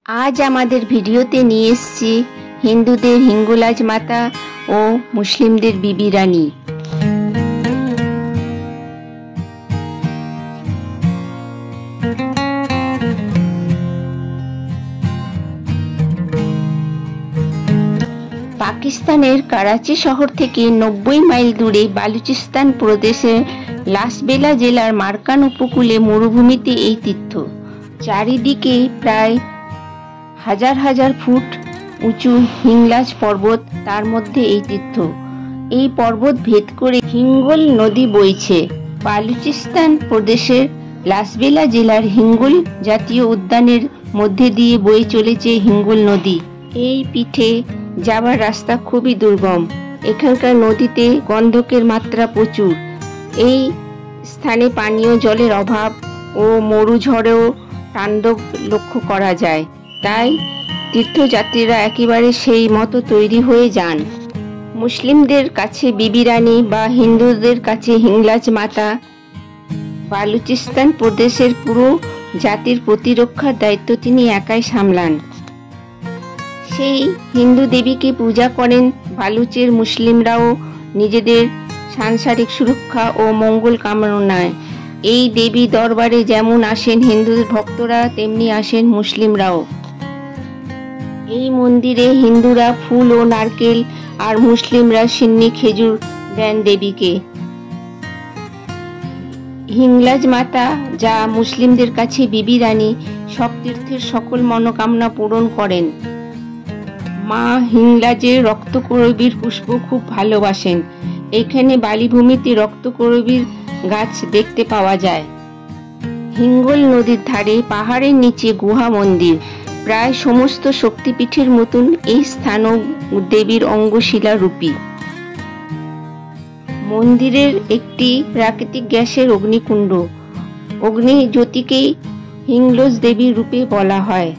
আজ আমাদের ভিডিওতে নিয়ে এসেছি হিন্দুদের হিঙ্গলাজ মাতা ও মুসলিমদের বিবি রানী। পাকিস্তানের করাচি শহর থেকে 90 মাইল দূরে বালুচিস্তান প্রদেশের লাসবেলা জেলার মারকান উপকূলে মরুভূমিতে এই তীর্থ। চারিদিকে প্রায় হাজার হাজার ফুট উঁচু হিঙ্গলাজ পর্বত, তার মধ্যে এই তীর্থ। এই পর্বত ভেদ করে হিঙ্গল নদী বইছে। বালুচিস্তান প্রদেশের লাসবেলা জেলার হিঙ্গল জাতীয় উদ্যানের মধ্যে দিয়ে বয়ে চলেছে হিঙ্গল নদী। এই পীঠে যাবার রাস্তা খুবই দুর্গম। এখানকার নদীতে গন্ধকের মাত্রা প্রচুর। এই স্থানে পানীয় জলের অভাব ও মরুঝড়েও তাণ্ডব লক্ষ্য করা যায়। তাই তীর্থযাত্রীরা একেবারে সেই মতো তৈরি হয়ে যান। মুসলিমদের কাছে বিবি রানী বা হিন্দুদের কাছে হিঙ্গলাজ মাতা বালুচিস্তান প্রদেশের পুরো জাতির প্রতিরক্ষার দায়িত্ব তিনি একাই সামলান। সেই হিন্দু দেবীকে পূজা করেন বালুচের মুসলিমরাও নিজেদের সাংসারিক সুরক্ষা ও মঙ্গল কামনায়। এই দেবী দরবারে যেমন আসেন হিন্দু ভক্তরা, তেমনি আসেন মুসলিমরাও। এই মন্দিরে হিন্দুরা ফুল ও নারকেল আর মুসলিমরা সিন্নি খেজুর দেন দেবীকে। হিঙ্গলাজ মাতা, যা মুসলিমদের কাছে বিবি রানী, সব তীর্থের সকল মনোকামনা পূরণ করেন। মা হিঙ্গলাজের রক্তকরবীর পুষ্প খুব ভালোবাসেন। এখানে বালিভূমিতে রক্তকরবীর গাছ দেখতে পাওয়া যায়। হিঙ্গল নদীর ধারে পাহাড়ের নিচে গুহা মন্দির। প্রায় সমস্ত শক্তিপীঠের মতন এই স্থানও দেবীর অঙ্গশিলা রূপী। মন্দিরের একটি প্রাকৃতিক গ্যাসের অগ্নিকুণ্ড। অগ্নি জ্যোতিকেই হিঙ্গলাজ দেবীর রূপে বলা হয়।